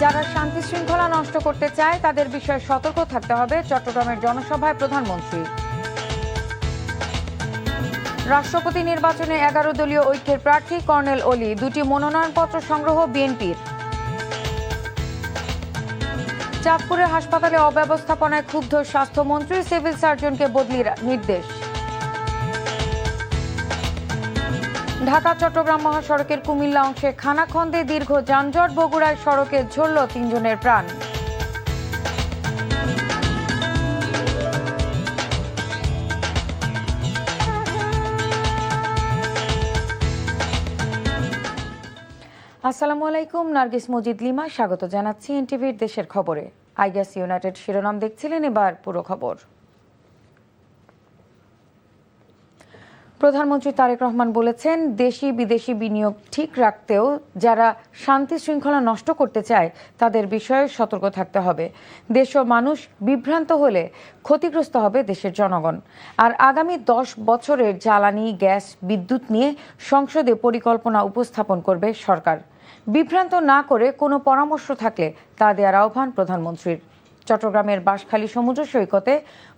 যারা শান্তি শৃঙ্খলা নষ্ট করতে চায় তাদের বিষয়ে সতর্ক থাকতে হবে, চট্টগ্রামের জনসভায় প্রধানমন্ত্রী। রাষ্ট্রপতি নির্বাচনে 11 দলীয় ঐক্যের প্রার্থী কর্নেল অলি, 2টি মনোনয়নপত্র সংগ্রহ বিএনপির। চাঁদপুরে হাসপাতালে অব্যবস্থাপনায় ক্ষুব্ধ স্বাস্থ্যমন্ত্রী, সিভিল সার্জনকে বদলির নির্দেশ। ঢাকা চট্টগ্রাম মহাসড়কের কুমিল্লা অংশে খানাখন্দে দীর্ঘ যানজট, বগুড়ায় সড়কে ঝরল 3 জনের প্রাণ। আসসালামু আলাইকুম, নার্গিস মজিদ লিমা স্বাগত জানাচ্ছি এনটিভির দেশের খবরে। আইগ্যাস ইউনাইটেড শিরোনাম দেখছিলেন, এবার পুরো খবর। প্রধানমন্ত্রী তারেক রহমান বলেছেন, দেশি বিদেশি বিনিয়োগ ঠিক রাখতেও যারা শান্তি শৃঙ্খলা নষ্ট করতে চায় তাদের বিষয়ে সতর্ক থাকতে হবে। দেশ ও মানুষ বিভ্রান্ত হলে ক্ষতিগ্রস্ত হবে দেশের জনগণ। আর আগামী 10 বছরের জ্বালানি, গ্যাস, বিদ্যুৎ নিয়ে সংসদে পরিকল্পনা উপস্থাপন করবে সরকার। বিভ্রান্ত না করে কোনো পরামর্শ থাকলে তা দেওয়ার আহ্বান প্রধানমন্ত্রীর। চট্টগ্রামের বাঁশখালী সমুদ্র সৈকতে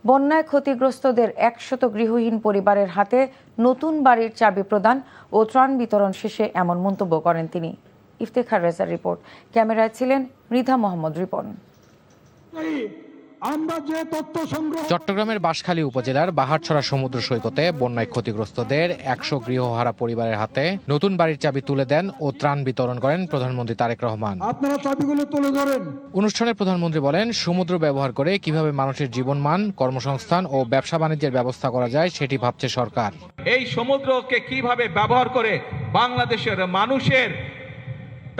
বন্যায় ক্ষতিগ্রস্তদের 100 গৃহহীন পরিবারের হাতে নতুন বাড়ির চাবি প্রদান ও ত্রাণ বিতরণ শেষে এমন মন্তব্য করেন তিনি। ইফতেখার রেজার রিপোর্ট, ক্যামেরায় ছিলেন মৃধা মোহাম্মদ রিপন। চট্টগ্রামের বাঁশখালী উপজেলার বাহারছড়া সমুদ্র সৈকতে বন্যায় ক্ষতিগ্রস্তদের 100 গৃহহারা পরিবারের হাতে নতুন বাড়ির চাবি তুলে দেন ও ত্রাণ বিতরণ করেন প্রধানমন্ত্রী তারেক রহমান। আপনারা চাবিগুলো তুলে ধরেন। অনুষ্ঠানে প্রধানমন্ত্রী বলেন, সমুদ্র ব্যবহার করে কিভাবে মানুষের জীবনমান, কর্মসংস্থান ও ব্যবসা বাণিজ্যের ব্যবস্থা করা যায় সেটি ভাবছে সরকার। এই সমুদ্রকে কিভাবে ব্যবহার করে বাংলাদেশের মানুষের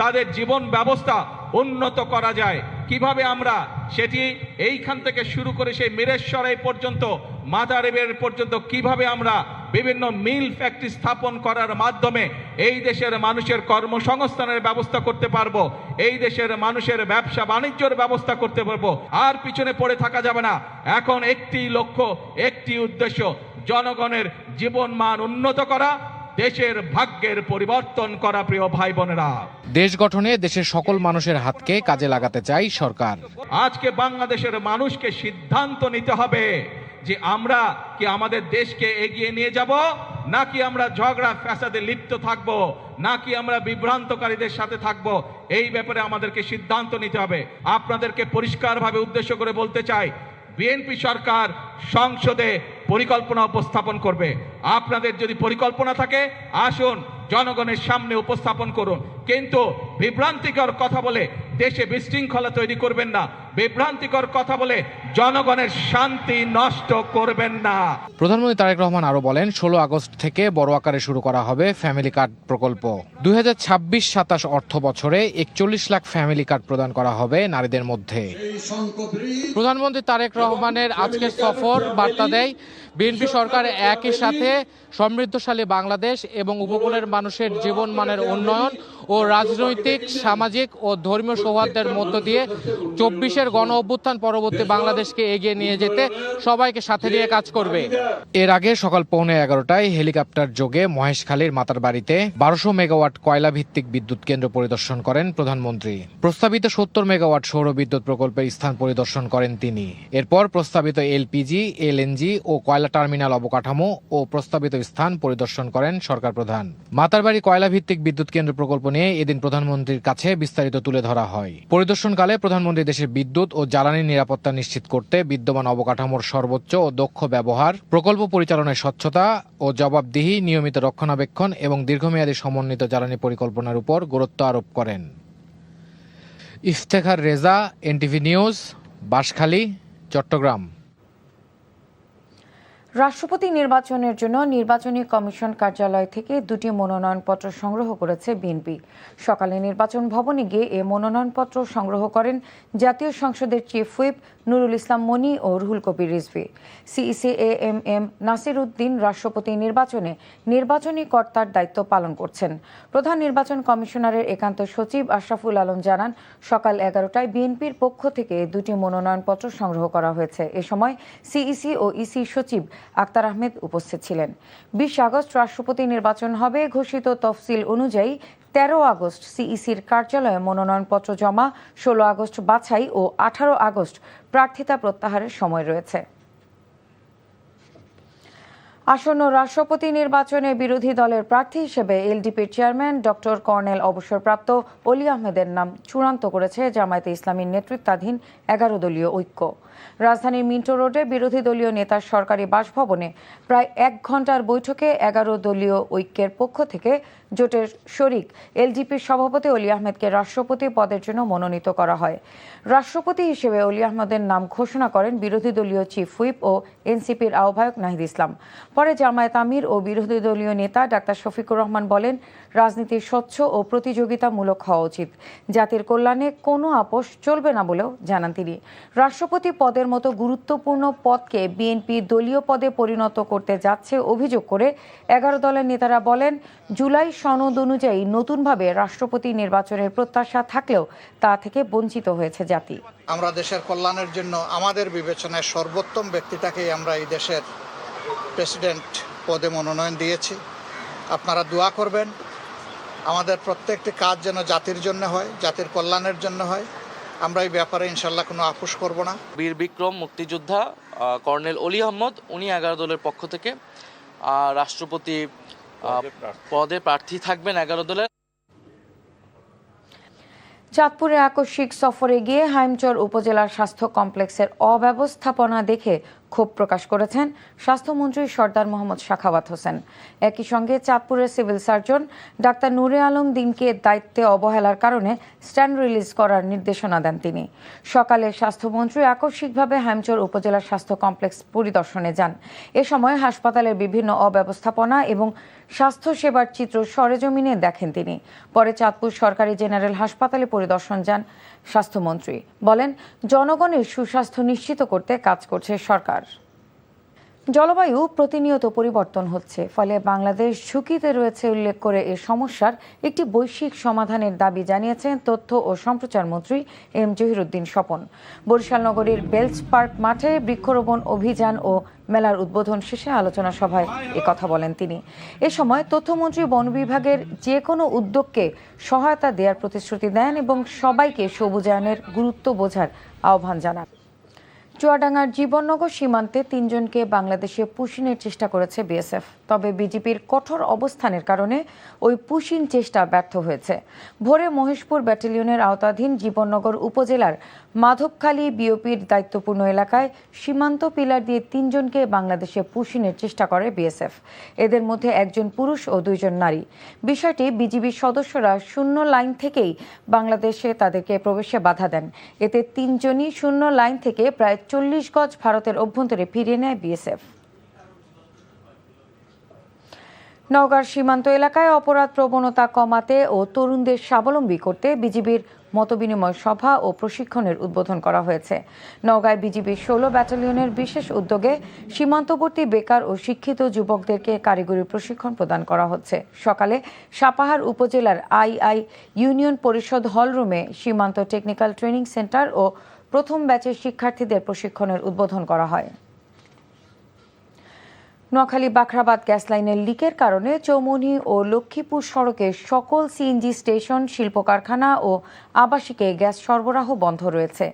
তাদের জীবন ব্যবস্থা উন্নত করা যায়, কিভাবে আমরা সেটি এইখান থেকে শুরু করে সেই মিরেশ্বরাই পর্যন্ত, মাদারীপুর পর্যন্ত কিভাবে আমরা বিভিন্ন মিল ফ্যাক্টরি স্থাপন করার মাধ্যমে এই দেশের মানুষের কর্মসংস্থানের ব্যবস্থা করতে পারবো, এই দেশের মানুষের ব্যবসা বাণিজ্যের ব্যবস্থা করতে পারবো। আর পিছনে পড়ে থাকা যাবে না। এখন একটি লক্ষ্য, একটি উদ্দেশ্য, জনগণের জীবনমান উন্নত করা, দেশের ভাগ্যের পরিবর্তন করা। প্রিয় ভাই বোনেরা, দেশ গঠনে দেশের সকল মানুষের হাতকে কাজে লাগাতে চাই সরকার। আজকে বাংলাদেশের মানুষকে সিদ্ধান্ত নিতে হবে যে আমরা কি আমাদের দেশকে এগিয়ে নিয়ে যাব, নাকি আমরা ঝগড়া ফ্যাসাদে লিপ্ত থাকব, নাকি আমরা বিভ্রান্তকারীদের সাথে থাকব। এই ব্যাপারে আমাদেরকে সিদ্ধান্ত নিতে হবে। আপনাদেরকে পরিষ্কারভাবে উদ্দেশ্য করে বলতে চাই, বিএনপি সরকার সংসদে পরিকল্পনা উপস্থাপন করবে। আপনাদের যদি পরিকল্পনা থাকে, আসুন জনগণের সামনে উপস্থাপন করুন। কিন্তু বিভ্রান্তিকর কথা বলে দেশে বিশৃঙ্খলা তৈরি করবেন না, বিভ্রান্তিকর কথা বলে জনগণের শান্তি নষ্ট করবেন না। প্রধানমন্ত্রী তারেক রহমান আরো বলেন, 16 আগস্ট থেকে বড় আকারে শুরু করা হবে ফ্যামিলি কার্ড প্রকল্প। 2026-27 অর্থ বছরে 41 লাখ ফ্যামিলি কার্ড প্রদান করা হবে নারীদের মধ্যে। প্রধানমন্ত্রী তারেক রহমানের আজকের সফর বার্তা দেয়, বিএনপি সরকার একই সাথে সমৃদ্ধশালী বাংলাদেশ এবং উপকূলের মানুষের জীবনমানের উন্নয়ন ও রাজনৈতিক, সামাজিক ও ধর্মীয় সৌহার্দ্যের মধ্য দিয়ে 24-এর গণ অভ্যুত্থান পরবর্তী বাংলাদেশকে এগিয়ে নিয়ে যেতে সবাইকে সাথে নিয়ে কাজ করবে। এর আগে সকাল 11:15টায় হেলিকপ্টার যোগে মহেশখালীর মাতার বাড়িতে 1200 মেগাওয়াট কয়লা ভিত্তিক বিদ্যুৎ কেন্দ্র পরিদর্শন করেন প্রধানমন্ত্রী। প্রস্তাবিত 70 মেগাওয়াট সৌর বিদ্যুৎ প্রকল্পের স্থান পরিদর্শন করেন তিনি। এরপর প্রস্তাবিত এলপিজি, এলএনজি ও কয়লা টার্মিনাল অবকাঠামো ও প্রস্তাবিত স্থান পরিদর্শন করেন সরকার প্রধান। মাতারবাড়ি কয়লা ভিত্তিক বিদ্যুৎ কেন্দ্র প্রকল্প নিয়ে এদিন প্রধানমন্ত্রীর কাছে বিস্তারিত তুলে ধরা হয়। পরিদর্শনকালে প্রধানমন্ত্রী দেশের বিদ্যুৎ ও জ্বালানির নিরাপত্তা নিশ্চিত করতে বিদ্যমান অবকাঠামোর সর্বোচ্চ ও দক্ষ ব্যবহার, প্রকল্প পরিচালনায় স্বচ্ছতা ও জবাবদিহি, নিয়মিত রক্ষণাবেক্ষণ এবং দীর্ঘমেয়াদী সমন্বিত জ্বালানি পরিকল্পনার উপর গুরুত্ব আরোপ করেন। Iftekhar Reza, NTV news, Banshkhali, Chittagong. রাষ্ট্রপতি নির্বাচনের জন্য নির্বাচনী কমিশন কার্যালয় থেকে 2টি মনোনয়নপত্র সংগ্রহ করেছে বিএনপি। সকালে নির্বাচন ভবনে গিয়ে এ মনোনয়নপত্র সংগ্রহ করেন জাতীয় সংসদের চিফ হুইপ নুরুল ইসলাম মনি ও রুহুল কবির রিজভী। সিইসি এএমএম নাসির উদ্দিন রাষ্ট্রপতি নির্বাচনে নির্বাচনী কর্তার দায়িত্ব পালন করছেন। প্রধান নির্বাচন কমিশনারের একান্ত সচিব আশরাফুল আলম জানান, সকাল 11টায় বিএনপির পক্ষ থেকে 2টি মনোনয়নপত্র সংগ্রহ করা হয়েছে। এ সময় সিইসি ও ইসি সচিব আক্তার আহমেদ উপস্থিত ছিলেন। 20 আগস্ট রাষ্ট্রপতি নির্বাচন হবে ঘোষিত তফসিল অনুযায়ী। 13 আগস্ট সিইসির কার্যালয়ে মনোনয়নপত্র জমা, 16 আগস্ট বাছাই ও 18 আগস্ট প্রার্থিতা প্রত্যাহারের সময় রয়েছে। আসন্ন রাষ্ট্রপতি নির্বাচনে বিরোধী দলের প্রার্থী হিসেবে এলডিপির চেয়ারম্যান ডক্টর কর্নেল অবসরপ্রাপ্ত অলি আহমেদের নাম চূড়ান্ত করেছে জামায়াতে ইসলামীর নেতৃত্বাধীন 11 দলীয় ঐক্য। রাজধানীর মিন্টো রোডে বিরোধী দলীয় নেতার সরকারি বাসভবনে প্রায় 1 ঘণ্টার বৈঠকে 11 দলীয় ঐক্যের পক্ষ থেকে জোটের শরিক এলডিপির সভাপতি অলি আহমেদকে রাষ্ট্রপতি পদের জন্য মনোনীত করা হয়। রাষ্ট্রপতি হিসেবে অলি আহমেদের নাম ঘোষণা করেন বিরোধী দলীয় চিফ হুইপ ও এনসিপির আহ্বায়ক নাহিদ ইসলাম। পরে জামায়াত আমির ও বিরোধী দলীয় নেতা ডাক্তার শফিকুর রহমান বলেন, রাজনীতি স্বচ্ছ ও প্রতিযোগিতামূলক হওয়া উচিত। জাতির কল্যাণে কোনো আপোষ চলবে না বলেও জানান তিনি। রাষ্ট্রপতি পদের মতো গুরুত্বপূর্ণ পদকে বিএনপি দলীয় পদে পরিণত করতে যাচ্ছে অভিযোগ করে 11 দলের নেতারা বলেন, জুলাই সনদ অনুযায়ী নতুনভাবে রাষ্ট্রপতি নির্বাচনের প্রত্যাশা থাকলেও তা থেকে বঞ্চিত হয়েছে জাতি। আমরা দেশের কল্যাণের জন্য আমাদের বিবেচনায় সর্বোত্তম ব্যক্তিটাকেই আমরা এই দেশের প্রেসিডেন্ট পদে মনোনয়ন দিয়েছি। আপনারা দোয়া করবেন আমাদের প্রত্যেকটি কাজ যেন জাতির জন্য হয়, জাতির কল্যাণের জন্য হয়। আমরা এই ব্যাপারে ইনশাল্লাহ কোনো আপোষ করব না। বীর বিক্রম মুক্তিযোদ্ধা কর্নেল অলি আহমদ, উনি 11 দলের পক্ষ থেকে রাষ্ট্রপতি পদে প্রার্থী থাকবেন 11 দলের। চাঁদপুরে আকস্মিক সফরে গিয়ে হাইমচর উপজেলার স্বাস্থ্য কমপ্লেক্সের অব্যবস্থাপনা দেখে ক্ষোভ প্রকাশ করেছেন স্বাস্থ্যমন্ত্রী সর্দার মোহাম্মদ সাখাওয়াত হোসেন। একই সঙ্গে চাঁদপুরের সিভিল সার্জন ডাক্তার নূরে আলম দিনকে দায়িত্বে অবহেলার কারণে স্ট্যান্ড রিলিজ করার নির্দেশনা দেন তিনি। সকালে স্বাস্থ্যমন্ত্রী আকস্মিকভাবে হাইমচর উপজেলার স্বাস্থ্য কমপ্লেক্স পরিদর্শনে যান। এ সময় হাসপাতালের বিভিন্ন অব্যবস্থাপনা এবং স্বাস্থ্যসেবার চিত্র সরেজমিনে দেখেন তিনি। পরে চাঁদপুর সরকারি জেনারেল হাসপাতালে পরিদর্শন যান স্বাস্থ্যমন্ত্রী। বলেন, জনগণের সুস্বাস্থ্য নিশ্চিত করতে কাজ করছে সরকার। জলবায়ু প্রতিনিয়ত পরিবর্তন হচ্ছে, ফলে বাংলাদেশ ঝুঁকিতে রয়েছে উল্লেখ করে এ সমস্যার একটি বৈশ্বিক সমাধানের দাবি জানিয়েছেন তথ্য ও সম্প্রচার মন্ত্রী এম জহিরুদ্দিন স্বপন। বরিশাল নগরীর বেলস পার্ক মাঠে বৃক্ষরোপণ অভিযান ও মেলার উদ্বোধন শেষে আলোচনা সভায় কথা বলেন তিনি। এ সময় তথ্যমন্ত্রী বন বিভাগের যে কোনো উদ্যোগকে সহায়তা দেওয়ার প্রতিশ্রুতি দেন এবং সবাইকে সবুজায়নের গুরুত্ব বোঝার আহ্বান জানান। চুয়াডাঙ্গার জীবননগর সীমান্তে 3 জনকে বাংলাদেশে পুশিনের চেষ্টা করেছে বিএসএফ। তবে বিজেপির কঠোর অবস্থানের কারণে ওই পুশিন চেষ্টা ব্যর্থ হয়েছে। ভোরে মহেশপুর ব্যাটালিয়নের আওতাধীন জীবননগর উপজেলার মাধবখালী বিওপির দায়িত্বপূর্ণ এলাকায় সীমান্ত পিলার দিয়ে 3 জনকে বাংলাদেশে পুশিনের চেষ্টা করে বিএসএফ। এদের মধ্যে 1 জন পুরুষ ও 2 জন নারী। বিষয়টি বিজিবির সদস্যরা শূন্য লাইন থেকেই বাংলাদেশে তাদেরকে প্রবেশে বাধা দেন। এতে 3 জনই শূন্য লাইন থেকে প্রায় 40 গজ ভারতের অভ্যন্তরে ফিরিয়ে নেয় বিএসএফ। নওগাঁর সীমান্ত এলাকায় অপরাধ প্রবণতা কমাতে ও তরুণদের স্বাবলম্বী করতে বিজিবির মতবিনিময় সভা ও প্রশিক্ষণের উদ্বোধন করা হয়েছে। নওগাঁয় বিজিবির 16 ব্যাটালিয়নের বিশেষ উদ্যোগে সীমান্তবর্তী বেকার ও শিক্ষিত যুবকদেরকে কারিগরি প্রশিক্ষণ প্রদান করা হচ্ছে। সকালে সাপাহার উপজেলার আই ইউনিয়ন পরিষদ হলরুমে সীমান্ত টেকনিক্যাল ট্রেনিং সেন্টার ও প্রথম ব্যাচের শিক্ষার্থীদের প্রশিক্ষণের উদ্বোধন করা হয়। নোয়াখালী বাখরাবাদ গ্যাস লাইনের লিকের কারণে চৌমুহনী ও লক্ষ্মীপুর সড়কের সকল সিএনজি স্টেশন, শিল্প কারখানা ও আবাসিকে গ্যাস সরবরাহ বন্ধ রয়েছে।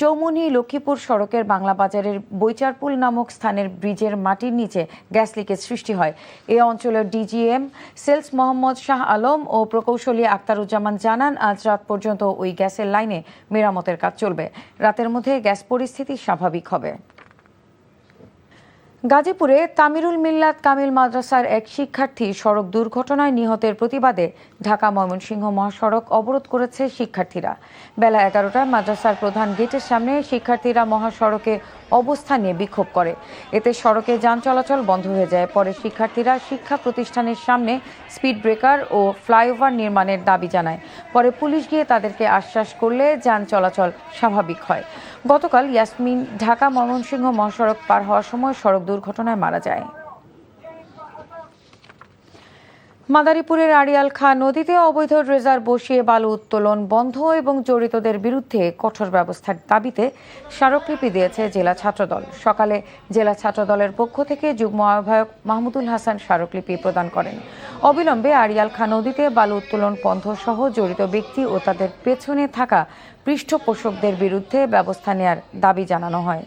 চৌমুহনী লক্ষ্মীপুর সড়কের বাংলা বাজারের বৈচারপুল নামক স্থানের ব্রিজের মাটির নিচে গ্যাস লিকেজ সৃষ্টি হয়। এ অঞ্চলের ডিজিএম সেলস মোহাম্মদ শাহ আলম ও প্রকৌশলী আক্তারুজ্জামান জানান, আজ রাত পর্যন্ত ওই গ্যাসের লাইনে মেরামতের কাজ চলবে। রাতের মধ্যে গ্যাস পরিস্থিতি স্বাভাবিক হবে। গাজীপুরে তামিরুল মিল্লাত কামিল মাদ্রাসার এক শিক্ষার্থী সড়ক দুর্ঘটনায় নিহতের প্রতিবাদে ঢাকা ময়মনসিংহ মহাসড়ক অবরোধ করেছে শিক্ষার্থীরা। বেলা 11টায় মাদ্রাসার প্রধান গেটের সামনে শিক্ষার্থীরা মহাসড়কে অবস্থান নিয়ে বিক্ষোভ করে। এতে সড়কে যান চলাচল বন্ধ হয়ে যায়। পরে শিক্ষার্থীরা শিক্ষা প্রতিষ্ঠানের সামনে স্পিড ব্রেকার ও ফ্লাইওভার নির্মাণের দাবি জানায়। পরে পুলিশ গিয়ে তাদেরকে আশ্বাস করলে যান চলাচল স্বাভাবিক হয়। গতকাল ইয়াসমিন ঢাকা ময়মনসিংহ মহাসড়ক পার হওয়ার সময় সড়ক দুর্ঘটনায় মারা যায়। মাদারীপুরের আড়িয়াল খাঁ নদীতে অবৈধ ড্রেজার বসিয়ে বালু উত্তোলন বন্ধ এবং জড়িতদের বিরুদ্ধে কঠোর ব্যবস্থার দাবিতে স্মারকলিপি দিয়েছে জেলা ছাত্রদল। সকালে জেলা ছাত্রদলের পক্ষ থেকে যুগ্ম আহ্বায়ক মাহমুদুল হাসান স্মারকলিপি প্রদান করেন। অবিলম্বে আড়িয়াল খাঁ নদীতে বালু উত্তোলন বন্ধ সহ জড়িত ব্যক্তি ও তাদের পেছনে থাকা পৃষ্ঠপোষকদের বিরুদ্ধে ব্যবস্থা নেয়ার দাবি জানানো হয়।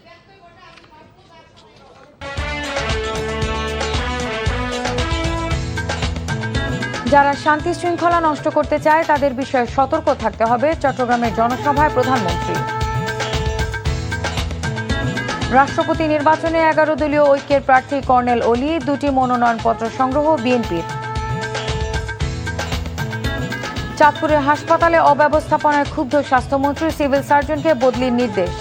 যারা শান্তি শৃঙ্খলা নষ্ট করতে চায় তাদের বিষয়ে সতর্ক থাকতে হবে, চট্টগ্রামের জনসভায় প্রধানমন্ত্রী। রাষ্ট্রপতি নির্বাচনে 11 দলীয় ঐক্যের প্রার্থী কর্নেল অলি, 2টি মনোনয়নপত্র সংগ্রহ বিএনপির। চাঁদপুরের হাসপাতালে অব্যবস্থাপনায় ক্ষুব্ধ স্বাস্থ্যমন্ত্রী, সিভিল সার্জনকে বদলির নির্দেশ।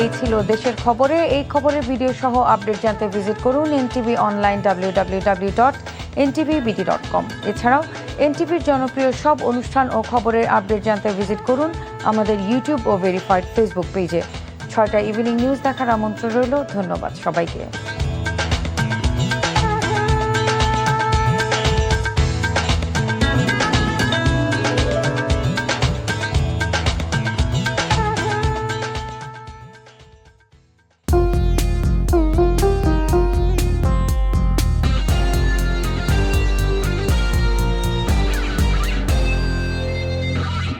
এই ছিল দেশের খবরে। এই খবরের ভিডিও সহ আপডেট জানতে ভিজিট করুন NTV অনলাইন www.ntvbt.com। এছাড়াও এনটিভির জনপ্রিয় সব অনুষ্ঠান ও খবরের আপডেট জানতে ভিজিট করুন আমাদের ইউটিউব ও ভেরিফাইড ফেসবুক পেজে। 6টা ইভিনিং নিউজ দেখার আমন্ত্রণ রইল। ধন্যবাদ সবাইকে।